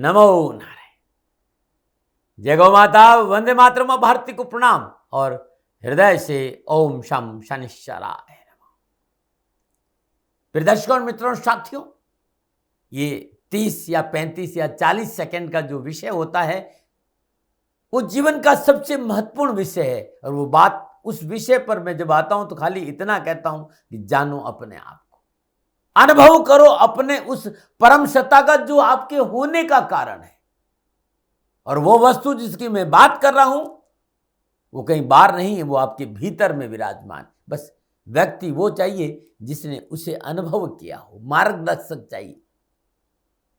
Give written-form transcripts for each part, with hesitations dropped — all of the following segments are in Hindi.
नमो नारायण। जय गौ माता, वंदे मातरम, भारती को प्रणाम और हृदय से ओम शम शनिश्चराय नमः। प्रिय दर्शकों, मित्रों, साथियों, ये 30 या 35 या 40 सेकंड का जो विषय होता है वो जीवन का सबसे महत्वपूर्ण विषय है। और वो बात, उस विषय पर मैं जब आता हूं तो खाली इतना कहता हूं कि जानो अपने आप को, अनुभव करो अपने उस परम सत्ता का जो आपके होने का कारण है। और वो वस्तु जिसकी मैं बात कर रहा हूं वो कहीं बाहर नहीं है, वो आपके भीतर में विराजमान। बस व्यक्ति वो चाहिए जिसने उसे अनुभव किया हो, मार्गदर्शक चाहिए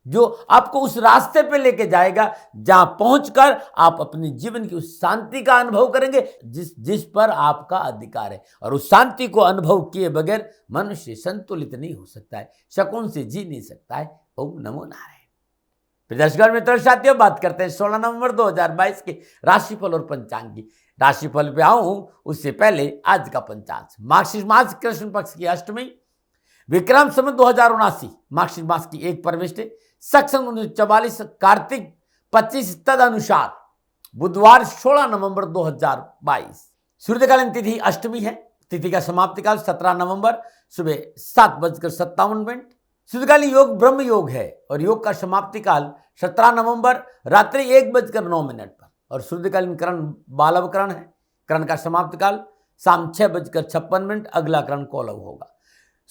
जो आपको उस रास्ते पे लेके जाएगा जहां पहुंचकर आप अपने जीवन की उस शांति का अनुभव करेंगे जिस पर आपका अधिकार है। और उस शांति को अनुभव किए बगैर मनुष्य संतुलित नहीं हो सकता है, सुकून से जी नहीं सकता है। ओम नमो नारायण। दर्शकों, मित्रों, साथियों, बात करते हैं 16 नवंबर 2022 के राशिफल और पंचांग की। राशिफल पे आऊं उससे पहले आज का पंचांग। मार्गशीर्ष मास कृष्ण पक्ष की अष्टमी, विक्रम संवत 2079, मार्गशीर्ष मास की 1 परमेष्टि, सक्षम 1944, कार्तिक 25 तद अनुसार बुधवार 16 नवंबर 2022। सूर्यकालीन तिथि अष्टमी है। तिथि का समाप्ति काल 17 नवंबर सुबह 7:57। सूर्यकालीन योग ब्रह्म योग है और योग का समाप्ति काल 17 नवंबर रात्रि 1:09 पर। और सूर्यकालीन करण बालव करण है। करण का समाप्ति काल शाम 6:56। अगला करण कौलव होगा।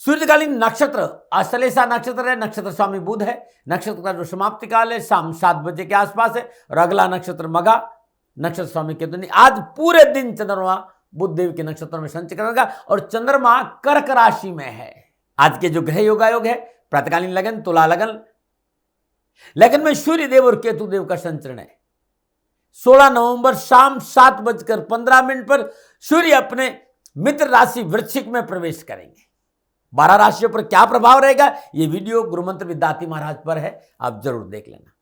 सूर्यकालीन नक्षत्र अश्लेषा नक्षत्र है। नक्षत्र स्वामी बुध है। नक्षत्र का जो समाप्ति काल है शाम 7 बजे के आसपास है। और अगला नक्षत्र मगा, नक्षत्र स्वामी केतु। आज पूरे दिन चंद्रमा बुध देव के नक्षत्र में संचरण करेगा और चंद्रमा कर्क राशि में है। आज के जो ग्रह योगायोग है, प्रातकालीन लगन तुला लगन, लगन में सूर्य देव और केतु देव का संचरण है। 16 नवंबर शाम 7:15 पर सूर्य अपने मित्र राशि वृश्चिक में प्रवेश करेंगे। 12 राशियों पर क्या प्रभाव रहेगा, ये वीडियो गुरुमंत्र विद्यार्थी महाराज पर है, आप जरूर देख लेना।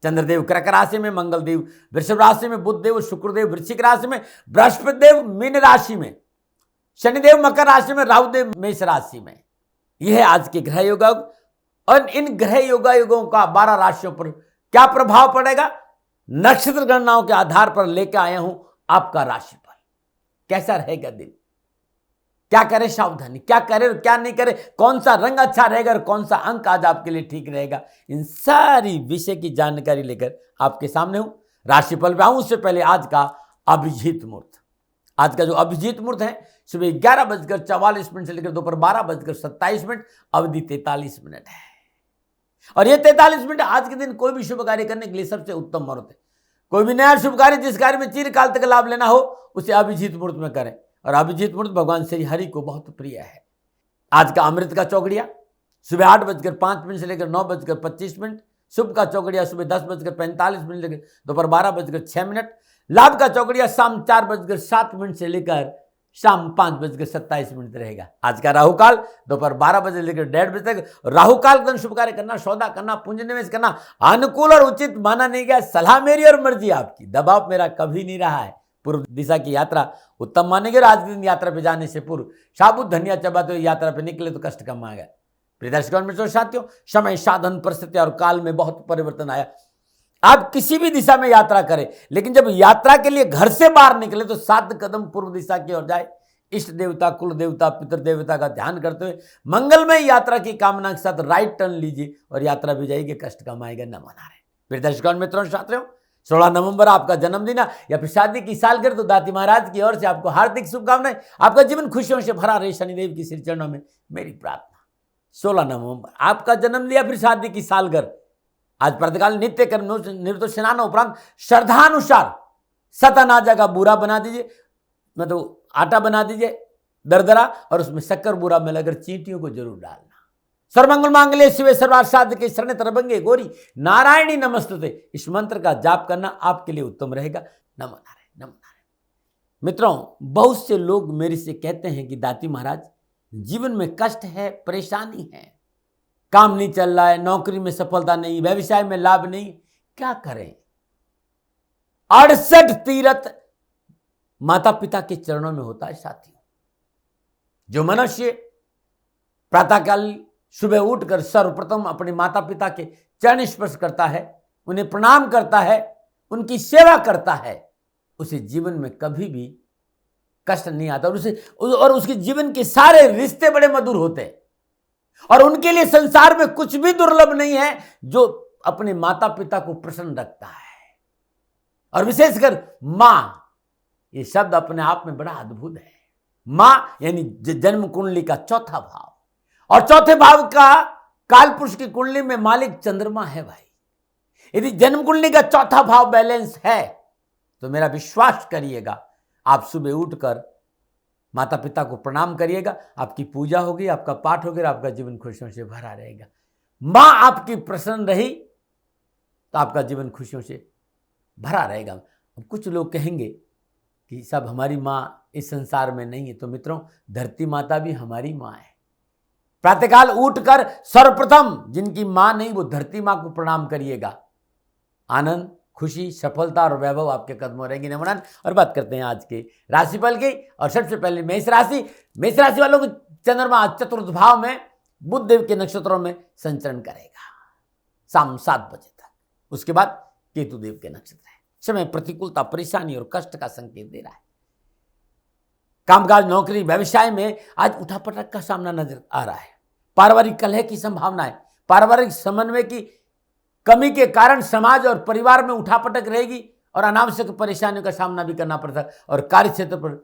चंद्रदेव कर्क राशि में, मंगल देव वृषभ राशि में, बुध देव शुक्रदेव वृश्चिक राशि में, बृहस्पति देव मीन राशि में, शनिदेव मकर राशि में, राहु देव मेष राशि में। यह है आज के ग्रह योग। और इन ग्रह योगायोगों का 12 राशियों पर क्या प्रभाव पड़ेगा, नक्षत्र गणनाओं के आधार पर लेकर आया हूं आपका राशिफल। कैसा रहेगा दिन, क्या करे सावधानी, क्या करे और क्या नहीं करे, कौन सा रंग अच्छा रहेगा और कौन सा अंक आज आपके लिए ठीक रहेगा, इन सारी विषय की जानकारी लेकर आपके सामने हूं। राशिफल पे आऊं उससे पहले आज का अभिजीत मुहूर्त। आज का जो अभिजीत मुहूर्त है सुबह 11:44 से लेकर दोपहर 12:27, अवधि 43 मिनट है। और ये 43 मिनट आज के दिन कोई भी शुभ कार्य करने के लिए सबसे उत्तम मुहूर्त है। कोई भी नया शुभ कार्य, जिस कार्य में चिरकाल तक लाभ लेना हो, उसे अभिजीत मुहूर्त में करें। और अभिजीत मुहूर्त भगवान श्री हरि को बहुत प्रिय है। आज का अमृत का चौकड़िया सुबह 8:05 से लेकर 9:25। शुभ का चौकड़िया सुबह 10:45 से लेकर दोपहर 12:06। लाभ का चौकड़िया शाम 4:07 से लेकर शाम 5:27 रहेगा। आज का राहु काल दोपहर 12 बजे लेकर 1:30 बजे तक। राहु काल का शुभ कार्य करना, सौदा करना, पूंजी निवेश करना अनुकूल और उचित माना नहीं गया। सलाह मेरी और मर्जी आपकी, दबाव मेरा कभी नहीं रहा है। पूर्व दिशा की यात्रा उत्तम मानेंगे। आज के दिन यात्रा पे जाने से पूर्व साबुत धनिया चबाते हुए यात्रा पे निकले तो कष्ट कम आएगा। प्रिय दर्शकों, मित्रों, साथियों, समय, साधन, परिस्थिति और काल में बहुत परिवर्तन आया। आप किसी भी दिशा में यात्रा करें, लेकिन जब यात्रा के लिए घर से बाहर निकले तो 7 कदम पूर्व दिशा की ओर जाए। इष्ट देवता, कुल देवता, पितृ देवता का ध्यान करते हुए मंगलमय यात्रा की कामना के साथ राइट टर्न लीजिए और यात्रा भी जाएगी, कष्ट कम आएगा। न मना रहे। प्रिय दर्शकों, मित्रों, साथियों, 16 नवंबर आपका जन्मदिन या फिर शादी की सालगिरह, तो दाती महाराज की ओर से आपको हार्दिक शुभकामनाएं। आपका जीवन खुशियों से भरा रहे, शनिदेव की श्री चरणों में मेरी प्रार्थना। 16 नवंबर आपका जन्म या फिर शादी की सालगिरह, आज प्रातःकाल नित्य कर्म निवृत्त स्नान उपरांत श्रद्धानुसार सतनाजा का बूरा बना दीजिए, मतलब आटा बना दीजिए दरदरा, और उसमें शक्कर बूरा मिलाकर चींटियों को जरूर डालना। सर्वमंगल मांगल्ये शिवे सर्वार्थ साधके शरण्ये त्र्यंबके गौरी नारायणी नमस्तुते, इस मंत्र का जाप करना आपके लिए उत्तम रहेगा। नमो नारायण, नमो नारायण। मित्रों, बहुत से लोग मेरे से कहते हैं कि दाती महाराज, जीवन में कष्ट है, परेशानी है, काम नहीं चल रहा है, नौकरी में सफलता नहीं, व्यवसाय में लाभ नहीं, क्या करें। 68 तीर्थ माता पिता के चरणों में होता है साथियों। जो मनुष्य प्रातःकाल सुबह उठकर सर्वप्रथम अपने माता पिता के चरण स्पर्श करता है, उन्हें प्रणाम करता है, उनकी सेवा करता है, उसे जीवन में कभी भी कष्ट नहीं आता और उसके जीवन के सारे रिश्ते बड़े मधुर होते हैं। और उनके लिए संसार में कुछ भी दुर्लभ नहीं है जो अपने माता पिता को प्रसन्न रखता है। और विशेषकर मां, ये शब्द अपने आप में बड़ा अद्भुत है। मां यानी जन्म कुंडली का चौथा भाव, और चौथे भाव का काल पुरुष की कुंडली में मालिक चंद्रमा है भाई। यदि जन्म कुंडली का चौथा भाव बैलेंस है तो मेरा विश्वास करिएगा, आप सुबह उठकर माता पिता को प्रणाम करिएगा, आपकी पूजा होगी, आपका पाठ होगा, आपका जीवन खुशियों से भरा रहेगा। मां आपकी प्रसन्न रही तो आपका जीवन खुशियों से भरा रहेगा। अब कुछ लोग कहेंगे कि सब हमारी मां इस संसार में नहीं है, तो मित्रों, धरती माता भी हमारी मां है। प्रातःकाल उठकर सर्वप्रथम जिनकी मां नहीं वो धरती मां को प्रणाम करिएगा। आनंद, खुशी, सफलता और वैभव आपके कदमों रहेंगे। नमन। और बात करते हैं आज के राशिफल की। और सबसे पहले मेष राशि वालों को चंद्रमा चतुर्थ भाव में बुध देव के नक्षत्रों में संचरण करेगा शाम 7 बजे तक। उसके बाद केतु देव के नक्षत्र है। समय प्रतिकूलता, परेशानी और कष्ट का संकेत दे रहा है। कामकाज, नौकरी, व्यवसाय में आज उठापटक का सामना नजर आ रहा है। पारिवारिक कलह की संभावना है। पारिवारिक समन्वय की कमी के कारण समाज और परिवार में उठापटक रहेगी और अनावश्यक परेशानियों का सामना भी करना पड़ता है। और कार्य क्षेत्र पर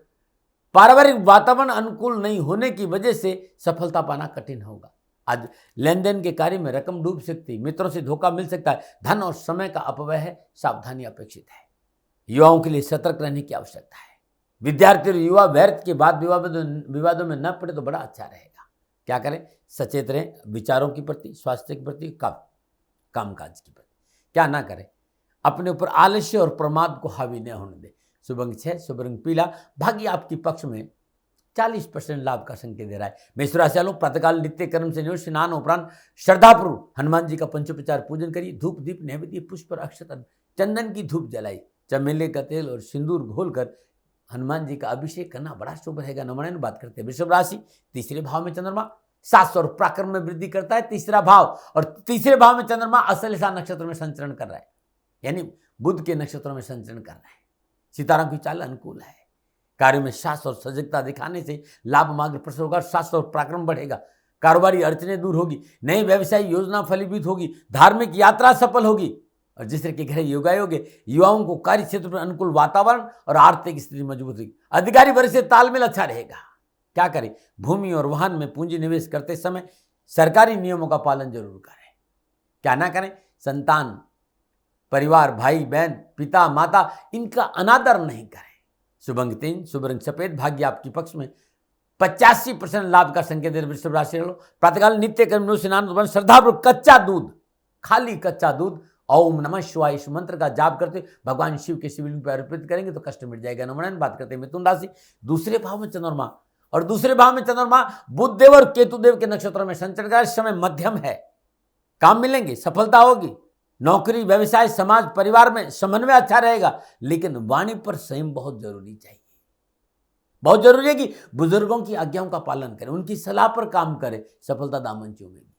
पारिवारिक वातावरण अनुकूल नहीं होने की वजह से सफलता पाना कठिन होगा। आज लेन देन के कार्य में रकम डूब सकती है, मित्रों से धोखा मिल सकता है, धन और समय का अपव्यय है, सावधानी अपेक्षित है। युवाओं के लिए सतर्क रहने की आवश्यकता है। विद्यार्थी और युवा व्यर्थ के बाद विवादों में न पड़े तो बड़ा अच्छा रहेगा। क्या करें? सचेत रहें विचारों के प्रति, स्वास्थ्य के प्रति, कामकाज की प्रति। क्या ना करें? अपने ऊपर आलस्य और प्रमाद को हावी न होने दें। शुभ अंक 6, शुभ रंग पीला, भाग्य आपके पक्ष में 40% लाभ का संकेत दे रहा है। मेष राशि वालों, प्रातःकाल नित्य कर्म से निवृत्त स्नान उपरांत श्रद्धापूर्वक हनुमान जी का पंचोपचार पूजन करिए। धूप दीप नैवेद्य पुष्प और अक्षत चंदन की धूप जलाई, चमेली का तेल और सिंदूर घोलकर हनुमान जी का अभिषेक करना बड़ा शुभ रहेगा। नमन। बात करते हैं वृषभ राशि। तीसरे भाव में चंद्रमा साहस और पराक्रम में वृद्धि करता है। तीसरा भाव, और तीसरे भाव में चंद्रमा अश्लेषा नक्षत्र में संचरण कर रहा है, यानी बुध के नक्षत्रों में संचरण कर रहा है। सितारों की चाल अनुकूल है। कार्य में साहस और सजगता दिखाने से लाभ मार्ग प्रशस्त होगा। साहस और पराक्रम बढ़ेगा। कारोबारी अड़चने दूर होगी। नई व्यवसाय योजना फलीभूत होगी। धार्मिक यात्रा सफल होगी। और जिस तरह के घर योगायोग युवाओं को कार्य क्षेत्र पर अनुकूल वातावरण और आर्थिक स्थिति मजबूत होगी। अधिकारी वर्ग से तालमेल अच्छा रहेगा। क्या करें? भूमि और वाहन में पूंजी निवेश करते समय सरकारी नियमों का पालन जरूर करें। क्या ना करें? संतान, परिवार, भाई बहन, पिता माता, इनका अनादर नहीं करें। शुभ अंक 3, शुभ रंग सफेद, भाग्य आपके पक्ष में 85% लाभ का संकेत दे। वृषभ राशि वालों, प्रातःकाल नित्य कर्म स्नान श्रद्धापूर्वक कच्चा दूध, खाली कच्चा दूध ओम नमः शिवाय इस मंत्र का जाप करते भगवान शिव के शिवलिंग पर अर्पित करेंगे तो कष्ट मिट जाएगा। नमन। बात करते हैं मिथुन राशि। दूसरे भाव में चंद्रमा, और दूसरे भाव में चंद्रमा बुध देव और केतु देव के नक्षत्रों में संचरण का समय मध्यम है। काम मिलेंगे, सफलता होगी। नौकरी, व्यवसाय, समाज, परिवार में समन्वय अच्छा रहेगा, लेकिन वाणी पर संयम बहुत जरूरी चाहिए। बहुत जरूरी है कि बुजुर्गों की आज्ञाओं का पालन करें, उनकी सलाह पर काम करें, सफलता दामन चूमेगी।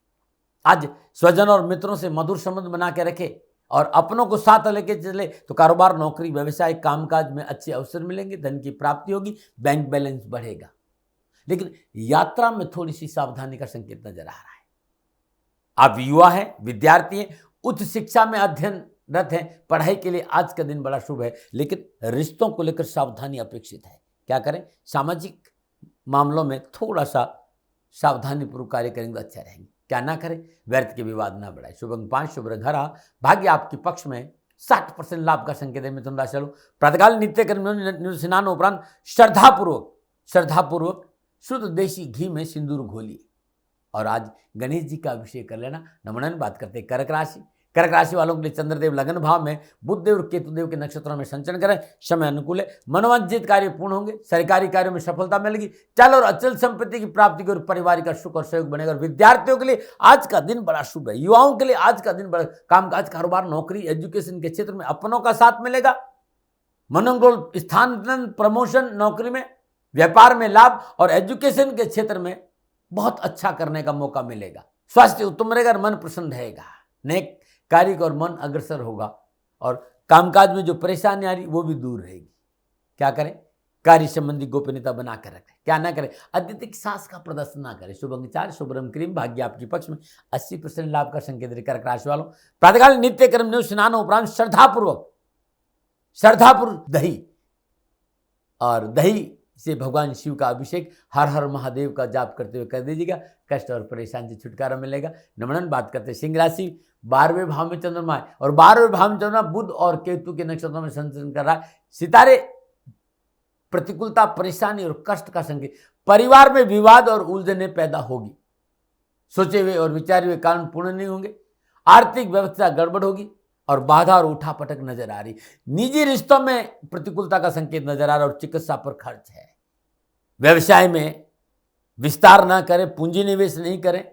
आज स्वजन और मित्रों से मधुर संबंध बना के रखें और अपनों को साथ लेके चले तो कारोबार, नौकरी, व्यवसाय, कामकाज में अच्छे अवसर मिलेंगे, धन की प्राप्ति होगी, बैंक बैलेंस बढ़ेगा। लेकिन यात्रा में थोड़ी सी सावधानी का संकेत नजर आ रहा है। आप युवा हैं, विद्यार्थी हैं, उच्च शिक्षा में अध्ययनरत हैं, पढ़ाई के लिए आज का दिन बड़ा शुभ है, लेकिन रिश्तों को लेकर सावधानी अपेक्षित है। क्या करें? सामाजिक मामलों में थोड़ा सा सावधानीपूर्वक कार्य करेंगे तो अच्छा रहेंगे। क्या ना करें? व्यर्थ के विवाद ना बढ़ाए। शुभ अंक 5, शुभ रंग हरा, भाग्य आपके पक्ष में 60% लाभ का संकेत है। मिथुन राशि वालों, प्रातःकाल नित्य कर्म स्नान उपरांत श्रद्धापूर्वक शुद्ध देशी घी में सिंदूर घोलिए और आज गणेश जी का अभिषेक कर लेना। नमन। बात करते हैं कर्क राशि। कर्क राशि वालों के लिए चंद्रदेव लगन भाव में बुध देव और केतु देव के नक्षत्रों में संचरण करें। समय अनुकूल है। मनोवांछित कार्य पूर्ण होंगे। सरकारी कार्यों में सफलता मिलेगी। चल और अचल संपत्ति की प्राप्ति की और परिवार का सुख और सहयोग बनेगा। विद्यार्थियों के लिए आज का दिन बड़ा शुभ है। युवाओं के लिए आज का दिन बड़ा कामकाज, कारोबार, नौकरी, एजुकेशन के क्षेत्र में अपनों का साथ मिलेगा। मनोनुकूल स्थानांतरण, प्रमोशन, नौकरी में, व्यापार में लाभ और एजुकेशन के क्षेत्र में बहुत अच्छा करने का मौका मिलेगा। स्वास्थ्य उत्तम रहेगा और मन प्रसन्न रहेगा। नए कार्य और मन अग्रसर होगा और कामकाज में जो परेशानी आ रही वो भी दूर रहेगी। क्या करें? कार्य संबंधी गोपनीयता बनाकर रखें। क्या ना करें? अत्यधिक साहस का प्रदर्शन ना करें। शुभ अंक 4, शुभ रंग क्रीम, भाग्य आपके पक्ष में, 80% लाभ का संकेत। कर्क राशि वालों, प्रातःकाल नित्य कर्म न्यू स्नान उपरांत श्रद्धापूर्वक दही और दही से भगवान शिव का अभिषेक, हर हर महादेव का जाप करते हुए कर दीजिएगा। कष्ट और परेशानी से छुटकारा मिलेगा। नमन। बात करते हैं सिंह राशि, 12वें भाव में चंद्रमा है और 12वें भाव में चंद्रमा बुध और केतु के नक्षत्रों में संचरण कर रहा है। सितारे प्रतिकूलता, परेशानी और कष्ट का संकेत। परिवार में विवाद और उलझने पैदा होगी। सोचे हुए और विचारे हुए कारण पूर्ण नहीं होंगे। आर्थिक व्यवस्था गड़बड़ होगी और बाधा और उठापटक नजर आ रही। निजी रिश्तों में प्रतिकूलता का संकेत नजर आ रहा है और चिकित्सा पर खर्च है। व्यवसाय में विस्तार ना करें, पूंजी निवेश नहीं करें,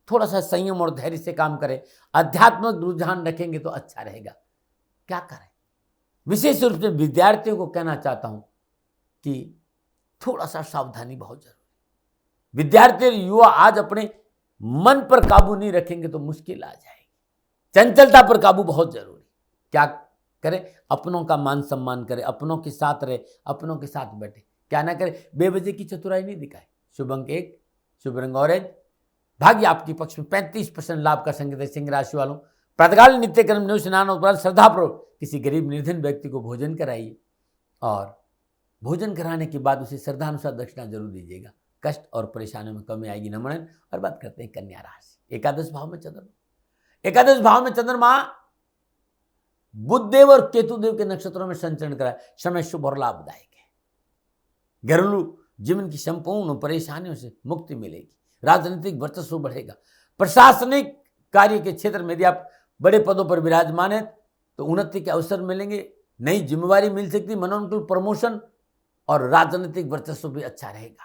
थोड़ा सा संयम और धैर्य से काम करें। आध्यात्मिक रुझान रखेंगे तो अच्छा रहेगा। क्या करें? विशेष रूप से विद्यार्थियों को कहना चाहता हूं कि थोड़ा सा सावधानी बहुत जरूरी। विद्यार्थी और युवा आज अपने मन पर काबू नहीं रखेंगे तो मुश्किल आ जाएगी। चंचलता पर काबू बहुत जरूरी। क्या करें? अपनों का मान सम्मान करें, अपनों के साथ रहे, अपनों के साथ बैठे। क्या ना करें? बेवजह की चतुराई नहीं दिखाए। शुभ अंक 1, शुभ रंग ऑरेंज, भाग्य आपके पक्ष में, 35% लाभ का संकेत है। सिंह राशि वालों, प्रातःकाल नित्य कर्म न्यू स्नान उपरांत श्रद्धापूर्वक किसी गरीब निर्धन व्यक्ति को भोजन कराइए और भोजन कराने के बाद उसे श्रद्धानुसार दक्षिणा जरूर दीजिएगा। कष्ट और परेशानियों में कमी आएगी। नमन। और बात करते हैं कन्या राशि, एकादश भाव में चंद्रमा। एकादश भाव में चंद्रमा बुधदेव और केतुदेव के नक्षत्रों में संचरण करा। समय शुभ और लाभदायक है। घरेलू जीवन की संपूर्ण परेशानियों से मुक्ति मिलेगी। राजनीतिक वर्चस्व बढ़ेगा। प्रशासनिक कार्य के क्षेत्र में यदि आप बड़े पदों पर विराजमान हैं तो उन्नति के अवसर मिलेंगे। नई जिम्मेवारी मिल सकती, मनोनुकूल प्रमोशन और राजनीतिक वर्चस्व भी अच्छा रहेगा।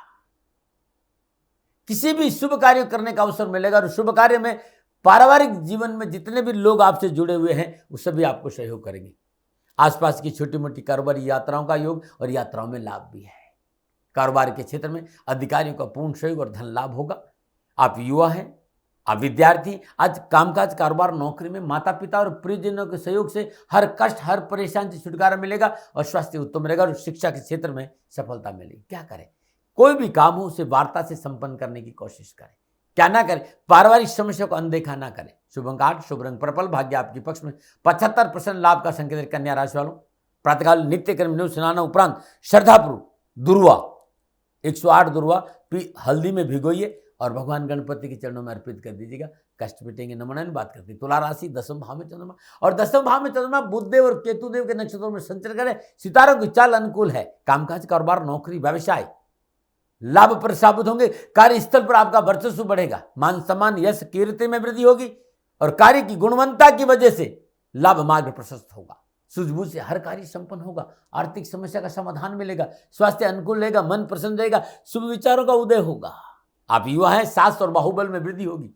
किसी भी शुभ कार्य करने का अवसर मिलेगा और शुभ कार्य में पारिवारिक जीवन में जितने भी लोग आपसे जुड़े हुए हैं वो सभी आपको सहयोग करेंगे। आसपास की छोटी मोटी कारोबारी यात्राओं का योग और यात्राओं में लाभ भी है। कारोबार के क्षेत्र में अधिकारियों का पूर्ण सहयोग और धन लाभ होगा। आप युवा हैं, आप विद्यार्थी, आज कामकाज, कारोबार, नौकरी में माता पिता और प्रियजनों के सहयोग से हर कष्ट, हर परेशानी से छुटकारा मिलेगा और स्वास्थ्य उत्तम रहेगा और शिक्षा के क्षेत्र में सफलता मिलेगी। क्या करें? कोई भी काम हो उसे वार्ता से संपन्न करने की कोशिश करें। क्या ना करें? पारिवारिक समस्या को अनदेखा ना करें। शुभ अंक 8, शुभ रंग पर्पल, भाग्य आपके पक्ष में, 75% लाभ का संकेत। कन्या राशि वालों, प्रातःकाल नित्य कर्म न्यू स्नान उपरांत श्रद्धापूर्वक दुर्वा 108 दुर्वा हल्दी में भिगोइए और भगवान गणपति के चरणों में अर्पित कर दीजिएगा। कष्ट मिटेंगे। नमन। बात करते हैं तुला राशि, 10वें भाव में चंद्रमा और 10वें भाव में चंद्रमा बुधदेव और केतुदेव के नक्षत्रों में संचरण करें। सितारों की चाल अनुकूल है। कामकाज, कारोबार, नौकरी, व्यवसाय लाभ पर साबित होंगे। कार्यस्थल पर आपका वर्चस्व बढ़ेगा। मान सम्मान, यश, कीर्ति में वृद्धि होगी और कार्य की गुणवत्ता की वजह से लाभ मार्ग प्रशस्त होगा। सूझबूझ से हर कार्य संपन्न होगा। आर्थिक समस्या का समाधान मिलेगा। स्वास्थ्य अनुकूल रहेगा। मन प्रसन्न रहेगा। शुभ विचारों का उदय होगा। आप युवा हैं, साहस और बाहुबल में वृद्धि होगी।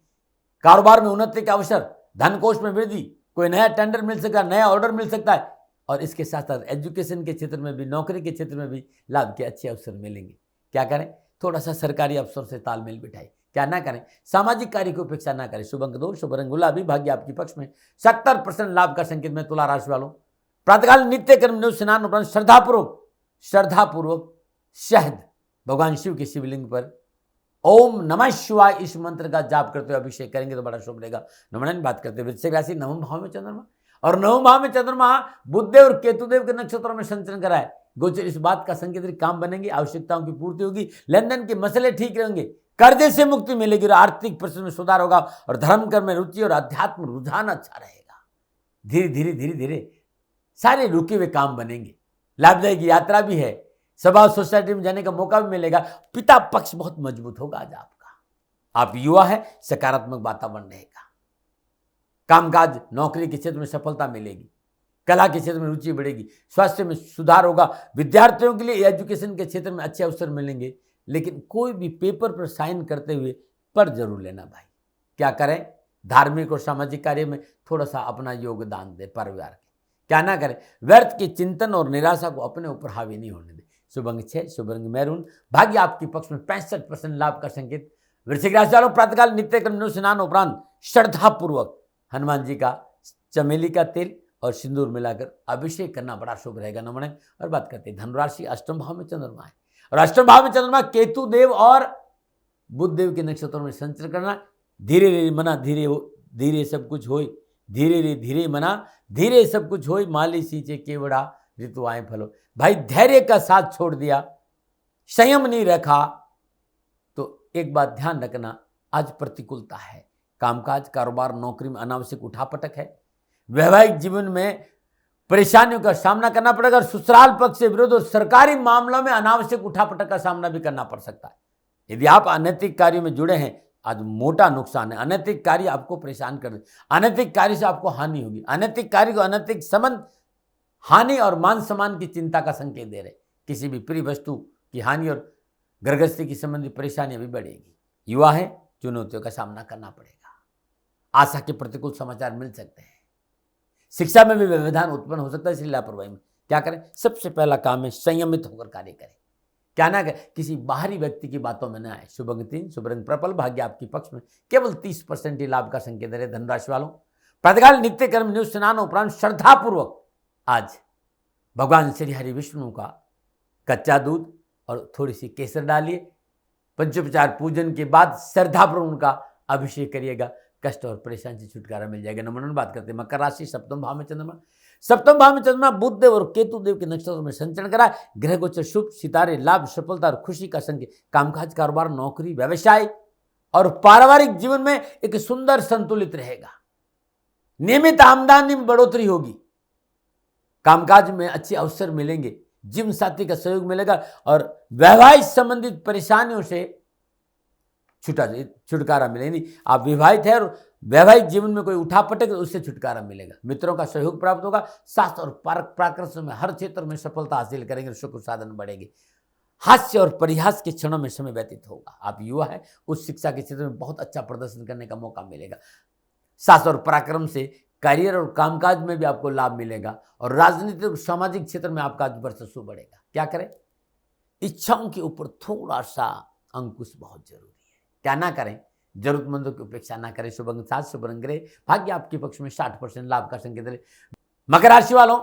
कारोबार में उन्नति के अवसर, धन कोष में वृद्धि, कोई नया टेंडर मिल सकता है, नया ऑर्डर मिल सकता है और इसके साथ साथ एजुकेशन के क्षेत्र में भी, नौकरी के क्षेत्र में भी लाभ के अच्छे अवसर मिलेंगे। क्या करें? थोड़ा सा सरकारी अफसर से तालमेल बिठाए। क्या ना करें? सामाजिक कार्य की उपेक्षा ना करें। शुभ अंक 2, शुभ रंग गुलाबी, भाग्य आपके पक्ष में, 70% लाभ का संकेत में। तुला राशि वालों, प्रातःकाल नित्य कर्म न्यू स्नान उपरांत श्रद्धापूर्वक शहद भगवान शिव के शिवलिंग पर ओम नमः शिवाय इस मंत्र का जाप करते हुए अभिषेक करेंगे तो बड़ा शुभ रहेगा। नमन। बात करते हैं वृश्चिक राशि, 9वें भाव में चंद्रमा और 9वें भाव में चंद्रमा बुधदेव और केतुदेव के नक्षत्रों में संचरण कराए। गोचर इस बात का संकेत, काम बनेंगे, आवश्यकताओं की पूर्ति होगी, लेन देन के मसले ठीक रहेंगे, कर्जे से मुक्ति मिलेगी और आर्थिक परिस्थिति में सुधार होगा और धर्म कर्म में रुचि और अध्यात्म रुझान अच्छा रहेगा। धीरे धीरे सारे रुके हुए काम बनेंगे। लाभदायक यात्रा भी है। सभा सोसाइटी में जाने का मौका भी मिलेगा। पिता पक्ष बहुत मजबूत होगा आज आपका। आप युवा है, सकारात्मक वातावरण रहेगा। कामकाज, नौकरी के क्षेत्र में सफलता मिलेगी। कला के क्षेत्र में रुचि बढ़ेगी। स्वास्थ्य में सुधार होगा। विद्यार्थियों के लिए एजुकेशन के क्षेत्र में अच्छे अवसर मिलेंगे। लेकिन कोई भी पेपर पर साइन करते हुए पढ़ जरूर लेना भाई। क्या करें? धार्मिक और सामाजिक कार्य में थोड़ा सा अपना योगदान दे परिवार के। क्या ना करें? व्यर्थ के चिंतन और निराशा को अपने ऊपर हावी नहीं होने दे। शुभ अंक 6, शुभ रंग मैरून, भाग्य आपके पक्ष में, 65% लाभ का संकेत। वृश्चिक राशि वालों, प्रातःकाल नित्य कर्म न्यू स्नान उपरांत श्रद्धापूर्वक हनुमान जी का चमेली का तेल और सिंदूर मिलाकर अभिषेक करना बड़ा शुभ रहेगा। नमन। और बात करते हैं धनुराशि, अष्टम भाव में चंद्रमा है और अष्टम भाव में चंद्रमा केतु देव और बुध देव के नक्षत्रों में संचरण करना। धीरे धीरे मना धीरे धीरे सब कुछ होई, धीरे धीरे मना धीरे सब कुछ होई, माली सींचे केवड़ा ऋतु आए फलो। भाई धैर्य का साथ छोड़ दिया, संयम नहीं रखा तो एक बात ध्यान रखना, आज प्रतिकूलता है। कामकाज, कारोबार, नौकरी में अनावश्यक उठापटक है। वैवाहिक जीवन में परेशानियों का सामना करना पड़ेगा और ससुराल पक्ष से विरोध और सरकारी मामलों में अनावश्यक उठापटक का सामना भी करना पड़ सकता है। यदि आप अनैतिक कार्यों में जुड़े हैं, आज मोटा नुकसान है। अनैतिक कार्य आपको परेशान कर दे, अनैतिक कार्य से आपको हानि होगी। अनैतिक कार्य को अनैतिक संबंध, हानि और मान सम्मान की चिंता का संकेत दे रहे। किसी भी प्रिय वस्तु की हानि और गर्भस्थी की संबंधी परेशानियां भी बढ़ेगी। युवा है, चुनौतियों का सामना करना पड़ेगा। आशा के प्रतिकूल समाचार मिल सकते हैं। शिक्षा में भी व्यवधान उत्पन्न हो सकता है, इसलिए लापरवाही में क्या करें? सबसे पहला काम है संयमित होकर कार्य करें। क्या ना करें, किसी बाहरी व्यक्ति की बातों में न आए। शुभ अंक 3, शुभ रंग पर्पल, भाग्य आपके पक्ष में, केवल 30% ही लाभ का संकेत है। धनुराशि वालों, प्रातःकाल नित्य कर्म नियुक्त स्नान उपरांत श्रद्धापूर्वक आज भगवान श्री हरि विष्णु का कच्चा दूध और थोड़ी सी केसर डालिए। पंचोपचार पूजन के बाद श्रद्धापूर्वक उनका अभिषेक करिएगा। कष्ट और परेशानी से छुटकारा मिल जाएगा। नंबर 1 बात करते हैं मकर राशि, सप्तम भाव में चंद्रमा। सप्तम भाव में चंद्रमा बुध देव और केतु देव के नक्षत्रों में संचरण करा। ग्रह गोचर शुभ, सितारे लाभ, सफलता और खुशी का संकेत। कामकाज, कारोबार, नौकरी, व्यवसाय और पारिवारिक जीवन में एक सुंदर संतुलित रहेगा। नियमित आमदनी में बढ़ोतरी होगी। कामकाज में अच्छे अवसर मिलेंगे। जीवन साथी का सहयोग मिलेगा और वैवाहिक संबंधित परेशानियों से छुटकारा मिलेगी। आप विवाहित है और वैवाहिक जीवन में कोई उठापटक, उससे छुटकारा मिलेगा। मित्रों का सहयोग प्राप्त होगा। शास्त्र और पराक्रम में हर क्षेत्र में सफलता हासिल करेंगे। सुख साधन बढ़ेंगे। हास्य और परिहास के क्षणों में समय व्यतीत होगा। आप युवा है, उच्च शिक्षा के क्षेत्र में बहुत अच्छा प्रदर्शन करने का मौका मिलेगा। शास्त्र और पराक्रम से करियर और कामकाज में भी आपको लाभ मिलेगा और राजनीतिक और सामाजिक क्षेत्र में आपका वर्चस्व बढ़ेगा। क्या करें? इच्छाओं के ऊपर थोड़ा सा अंकुश बहुत जरूरी है। क्या ना करें? जरूरतमंदों की उपेक्षा ना करें। शुभ अंक 7, शुभ रंग ग्रे, भाग्य आपके पक्ष में, 60% लाभ का संकेत है। मकर राशि वालों,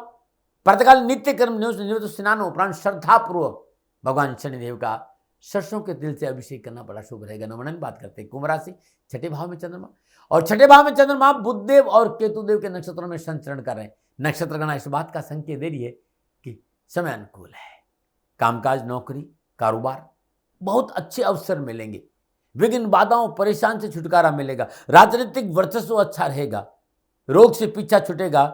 प्रातःकाल नित्य कर्म निवृत्त स्नान उपरांत श्रद्धापूर्वक भगवान शनिदेव का सरसों के तिल से अभिषेक करना बड़ा शुभ रहेगा। नमन। बात करते हैं कुंभ राशि, छठे भाव में चंद्रमा और छठे भाव में चंद्रमा बुध देव और केतु देव के नक्षत्रों में संचरण कर रहे हैं। नक्षत्र गणना इस बात का संकेत दे रही है कि समय अनुकूल है। कामकाज, नौकरी, कारोबार बहुत अच्छे अवसर मिलेंगे। विघ्न, बाधाओं, परेशान से छुटकारा मिलेगा। राजनीतिक वर्चस्व अच्छा रहेगा। रोग से पीछा छूटेगा।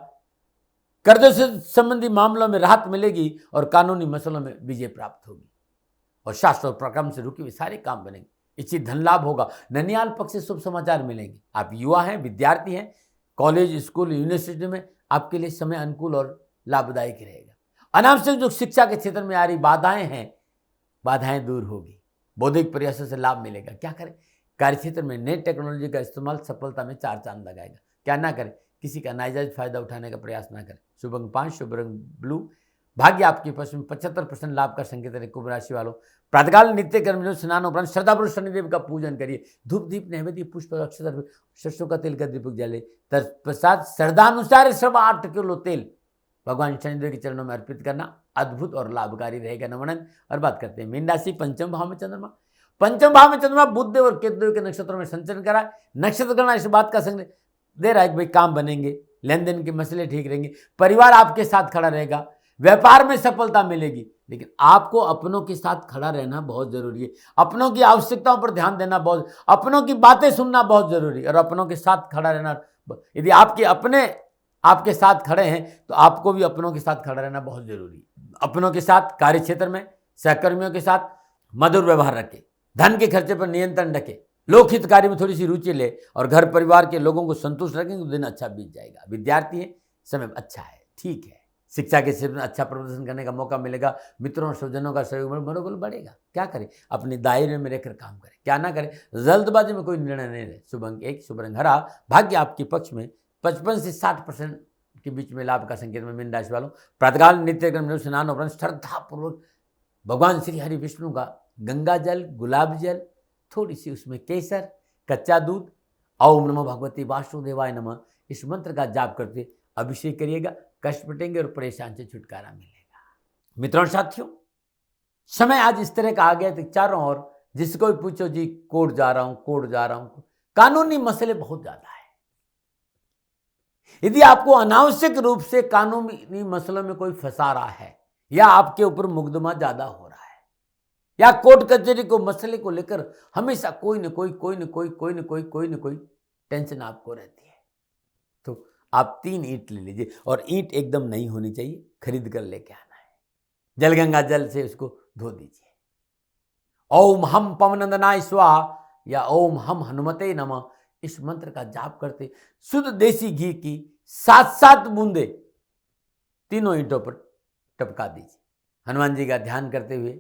कर्जों से संबंधी मामलों में राहत मिलेगी और कानूनी मसलों में विजय प्राप्त होगी और शास्त्र और पराक्रम से रुके हुए सारे काम बनेंगे। इच्छित धन लाभ होगा। ननियाल पक्ष से शुभ समाचार मिलेंगे। आप युवा हैं, विद्यार्थी हैं, कॉलेज, स्कूल, यूनिवर्सिटी में आपके लिए समय अनुकूल और लाभदायक रहेगा। अनावश्यक जो शिक्षा के क्षेत्र में आ रही बाधाएं हैं, बाधाएं दूर होगी। बौद्धिक प्रयासों से लाभ मिलेगा। क्या करें? कार्यक्षेत्र में नई टेक्नोलॉजी का इस्तेमाल सफलता में 4 चांद लगाएगा। क्या ना करें? किसी का नाजायज फायदा उठाने का प्रयास ना करें। शुभ अंक 5, शुभ रंग ब्लू, भाग्य आपके पक्ष में, 75% लाभ का संकेत है। कुंभ राशि वालों, प्रातःकाल नित्य कर्म स्नान उपरांत श्रद्धापूर्वक शनिदेव का पूजन करिए। धूप दीप नैवेद्य पुष्प अक्षत सरसों का तेल का दीपक जले। तत्पश्चात श्रद्धानुसार 8 किलो तेल भगवान शनिदेव के चरणों में अर्पित करना अद्भुत और लाभकारी रहेगा। नमन। और बात करते हैं मीन राशि, पंचम भाव में चंद्रमा। पंचम भाव में चंद्रमा बुध देव और केतु देव के नक्षत्रों में संचरण करा। नक्षत्र गणना इस बात का संकेत दे रहा है कि भाई काम बनेंगे, लेन देन के मसले ठीक रहेंगे, परिवार आपके साथ खड़ा रहेगा, व्यापार में सफलता मिलेगी। लेकिन आपको अपनों के साथ खड़ा रहना बहुत जरूरी है। अपनों की आवश्यकताओं पर ध्यान देना बहुत, अपनों की बातें सुनना बहुत जरूरी है और अपनों के साथ खड़ा रहना। यदि आपके अपने आपके साथ खड़े हैं तो आपको भी अपनों के साथ खड़ा रहना बहुत जरूरी है। अपनों के साथ कार्य क्षेत्र में सहकर्मियों के साथ मधुर व्यवहार रखें। धन के खर्चे पर नियंत्रण रखें। लोक हित कार्य में थोड़ी सी रुचि ले और घर परिवार के लोगों को संतुष्ट रखेंगे तो दिन अच्छा बीत जाएगा। विद्यार्थी है, समय अच्छा है, ठीक है। शिक्षा के क्षेत्र में अच्छा प्रदर्शन करने का मौका मिलेगा। मित्रों और स्वजनों का सहयोग मनोबल बढ़ेगा। क्या करें? अपने दायरे में रहकर काम करें। क्या ना करें? जल्दबाजी में कोई निर्णय नहीं ले। शुभ अंक 1, शुभ रंग हरा, भाग्य आपके पक्ष में, 55 से 60% के बीच में लाभ का संकेत में। मीन राशि वालों, प्रातःकाल नित्य कर्म स्नान उपरांत श्रद्धापूर्वक भगवान श्री हरि विष्णु का गंगा जल, गुलाब जल, थोड़ी सी उसमें केसर, कच्चा दूध, ओम नमो भगवती वासुदेवाय नमः, इस मंत्र का जाप करते अभिषेक करिएगा, कष्ट मिटेंगे और परेशान से छुटकारा मिलेगा। मित्रों साथियों, समय आज इस तरह का आ गया कि चारों ओर जिसको भी पूछो जी कोर्ट जा रहा हूं, कोर्ट जा रहा हूं, कानूनी मसले बहुत ज्यादा है। यदि आपको अनावश्यक रूप से कानूनी मसलों में कोई फंसा रहा है या आपके ऊपर मुकदमा ज्यादा हो रहा है या कोर्ट कचहरी को मसले को लेकर हमेशा कोई न कोई टेंशन आपको रहती है, तो आप 3 ईंट ले लीजिए और ईंट एकदम नई होनी चाहिए, खरीद कर लेके आना है। जलगंगा जल से उसको धो दीजिए। ओम हम पवनंदनाय स्वाहा या ओम हम हनुमते नमः, इस मंत्र का जाप करते शुद्ध देसी घी की 7 बूंदे तीनों ईंटों पर टपका दीजिए। हनुमान जी का ध्यान करते हुए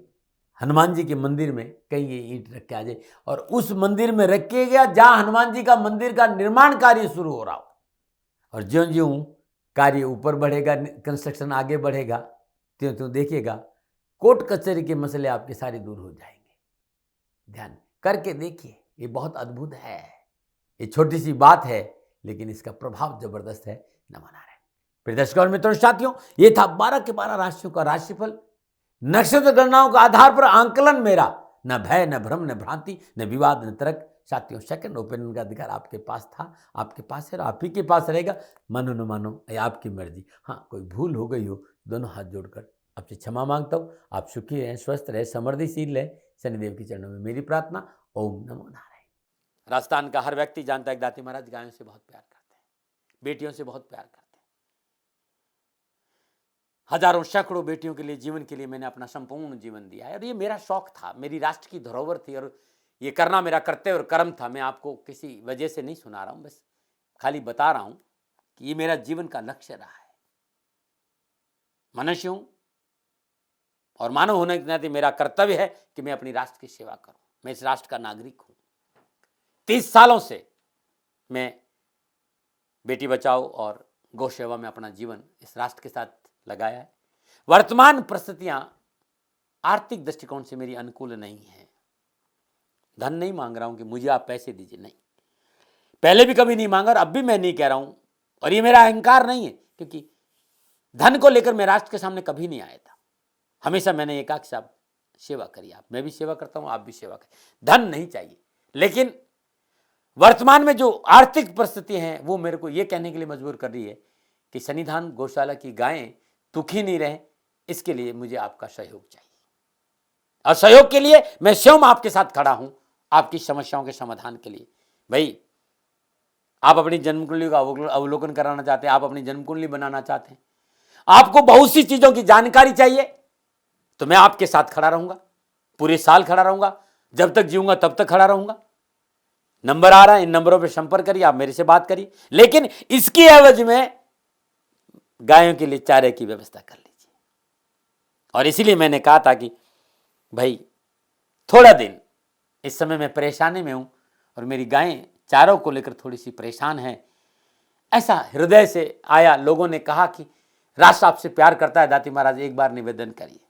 हनुमान जी के मंदिर में कहीं ये ईंट रख के आ जाए और उस मंदिर में रखिएगा जहां हनुमान जी का मंदिर का निर्माण कार्य शुरू हो रहा हो। और ज्यों ज्यों कार्य ऊपर बढ़ेगा, कंस्ट्रक्शन आगे बढ़ेगा, त्यों त्यों देखिएगा कोर्ट कचहरी के मसले आपके सारे दूर हो जाएंगे। ध्यान करके देखिए, ये बहुत अद्भुत है। ये छोटी सी बात है लेकिन इसका प्रभाव जबरदस्त है। नमो नारायण। प्रिय दर्शकों और मित्रों साथियों, ये था 12 के 12 राशियों का राशिफल। नक्षत्र गणनाओं का आधार पर आंकलन मेरा, न भय न भ्रम न भ्रांति न विवाद न तर्क। साथियों, सेकंड ओपिनियन का अधिकार आपके पास था, आपके पास है और आप ही के पास रहेगा। मानो न मानो ये आपकी मर्जी। हाँ, कोई भूल हो गई हो, दोनों हाथ जोड़कर आपसे क्षमा मांगता हूँ। आप सुखी रहें, स्वस्थ रहें, समृद्धिशील रहें। शनिदेव के चरणों में मेरी प्रार्थना। ओम नमो नारायण। राजस्थान का हर व्यक्ति जानता है कि दाती महाराज गायों से बहुत प्यार करते हैं, बेटियों से बहुत प्यार करते हैं। हजारों सैकड़ों बेटियों के लिए, जीवन के लिए मैंने अपना संपूर्ण जीवन दिया है और ये मेरा शौक था, मेरी राष्ट्र की धरोहर थी और ये करना मेरा कर्तव्य और कर्म था। मैं आपको किसी वजह से नहीं सुना रहा हूं, बस खाली बता रहा हूं कि ये मेरा जीवन का लक्ष्य रहा है। मनुष्य हूं और मानव होने के नाते मेरा कर्तव्य है कि मैं अपनी राष्ट्र की सेवा करूं। मैं इस राष्ट्र का नागरिक हूं। 30 सालों से मैं बेटी बचाओ और गौ सेवा में अपना जीवन इस राष्ट्र के साथ लगाया है। वर्तमान परिस्थितियां आर्थिक दृष्टिकोण से मेरी अनुकूल नहीं है। धन नहीं मांग रहा हूं कि मुझे आप पैसे दीजिए, नहीं, पहले भी कभी नहीं मांगा और अब भी मैं नहीं कह रहा हूं। और ये मेरा अहंकार नहीं है, क्योंकि धन को लेकर मैं राष्ट्र के सामने कभी नहीं आया था। हमेशा मैंने एक आख साहब सेवा करी, आप, मैं भी सेवा करता हूं, आप भी सेवा करें। धन नहीं चाहिए, लेकिन वर्तमान में जो आर्थिक परिस्थिति हैं वो मेरे को ये कहने के लिए मजबूर कर रही है कि सन्निधान गौशाला की गायें दुखी नहीं रहे, इसके लिए मुझे आपका सहयोग चाहिए। और सहयोग के लिए मैं स्वयं आपके साथ खड़ा हूं, आपकी समस्याओं के समाधान के लिए। भाई, आप अपनी जन्म कुंडली का अवलोकन कराना चाहते हैं, आप अपनी जन्म कुंडली बनाना चाहते हैं, आपको बहुत सी चीजों की जानकारी चाहिए, तो मैं आपके साथ खड़ा रहूंगा, पूरे साल खड़ा रहूंगा, जब तक जीऊंगा तब तक खड़ा रहूंगा। नंबर आ रहा है, इन नंबरों पर संपर्क करिए, आप मेरे से बात करिए, लेकिन इसकी एवज में गायों के लिए चारे की व्यवस्था कर लीजिए। और इसीलिए मैंने कहा था कि भाई थोड़ा दिन, इस समय मैं परेशानी में हूं और मेरी गायें चारों को लेकर थोड़ी सी परेशान हैं। ऐसा हृदय से आया, लोगों ने कहा कि राष्ट्र आपसे प्यार करता है दाती महाराज, एक बार निवेदन करिए।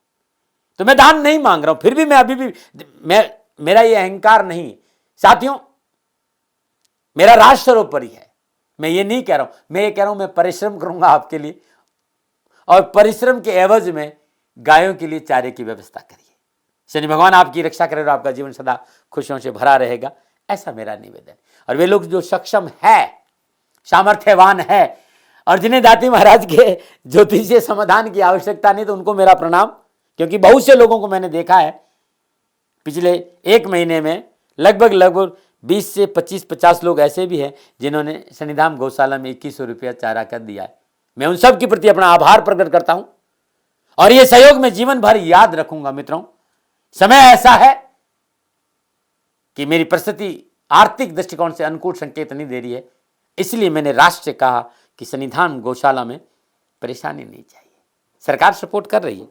तो मैं दान नहीं मांग रहा हूं, फिर भी मैं अभी भी, मेरा ये अहंकार नहीं। साथियों, मेरा राष्ट्र सर्वोपरि है। मैं ये नहीं कह रहा हूं, मैं ये कह रहा हूं मैं परिश्रम करूंगा आपके लिए, और परिश्रम के एवज में गायों के लिए चारे की व्यवस्था करिए। शनि भगवान आपकी रक्षा करे और आपका जीवन सदा खुशियों से भरा रहेगा, ऐसा मेरा निवेदन। और वे लोग जो सक्षम है, सामर्थ्यवान है और जिन्हें दाती महाराज के ज्योतिषीय समाधान की आवश्यकता नहीं, तो उनको मेरा प्रणाम। क्योंकि बहुत से लोगों को मैंने देखा है पिछले 1 महीने में, लगभग 20 से 25-50 लोग ऐसे भी हैं जिन्होंने सन्निधान गौशाला में 2100 रुपया चारा कर दिया है। मैं उन सब के प्रति अपना आभार प्रकट करता हूं और यह सहयोग मैं जीवन भर याद रखूंगा। मित्रों, समय ऐसा है कि मेरी परिस्थिति आर्थिक दृष्टिकोण से अनुकूल संकेत नहीं दे रही है, इसलिए मैंने राष्ट्र से कहा कि सन्निधान गौशाला में परेशानी नहीं चाहिए। सरकार सपोर्ट कर रही है,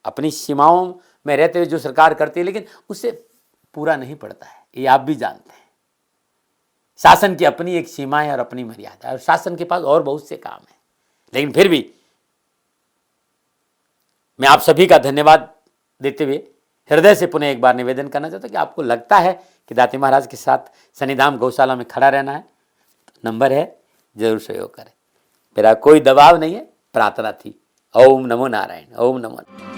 अपनी सीमाओं में रहते हुए जो सरकार करती है, लेकिन उससे पूरा नहीं पड़ता है, ये आप भी जानते हैं। शासन की अपनी एक सीमा है और अपनी मर्यादा है, और शासन के पास और बहुत से काम है। लेकिन फिर भी मैं आप सभी का धन्यवाद देते हुए हृदय से पुनः एक बार निवेदन करना चाहता हूं कि आपको लगता है कि दाती महाराज के साथ सन्निधान गौशाला में खड़ा रहना है, तो नंबर है जरूर सहयोग करें। मेरा कोई दबाव नहीं है, प्रार्थना थी। ओम नमो नारायण, ओम नमो नारायण।